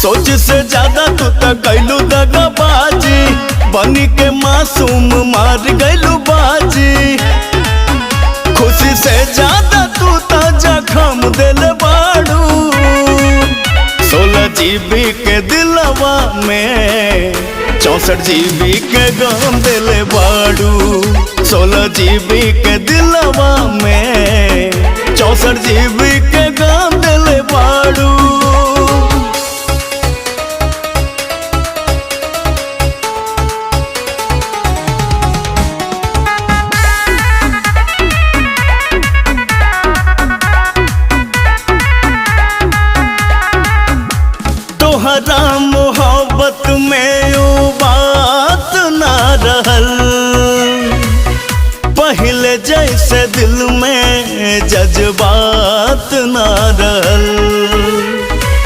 सोच से ज्यादा तू तो कैलू दगाबाजी, बनी के मासूम मार गैलू बाजी। खुशी से ज्यादा तू तो जखम दिल बाड़ू, 16 GB के दिलवा में 64 GB के गम दिल बाड़ू। 16 GB के दिलवा में 64 GB के गम दिल बाड़ू। तोहरा मोहब्बत में वो बात ना रहल, पहले जैसे दिल में जज्बा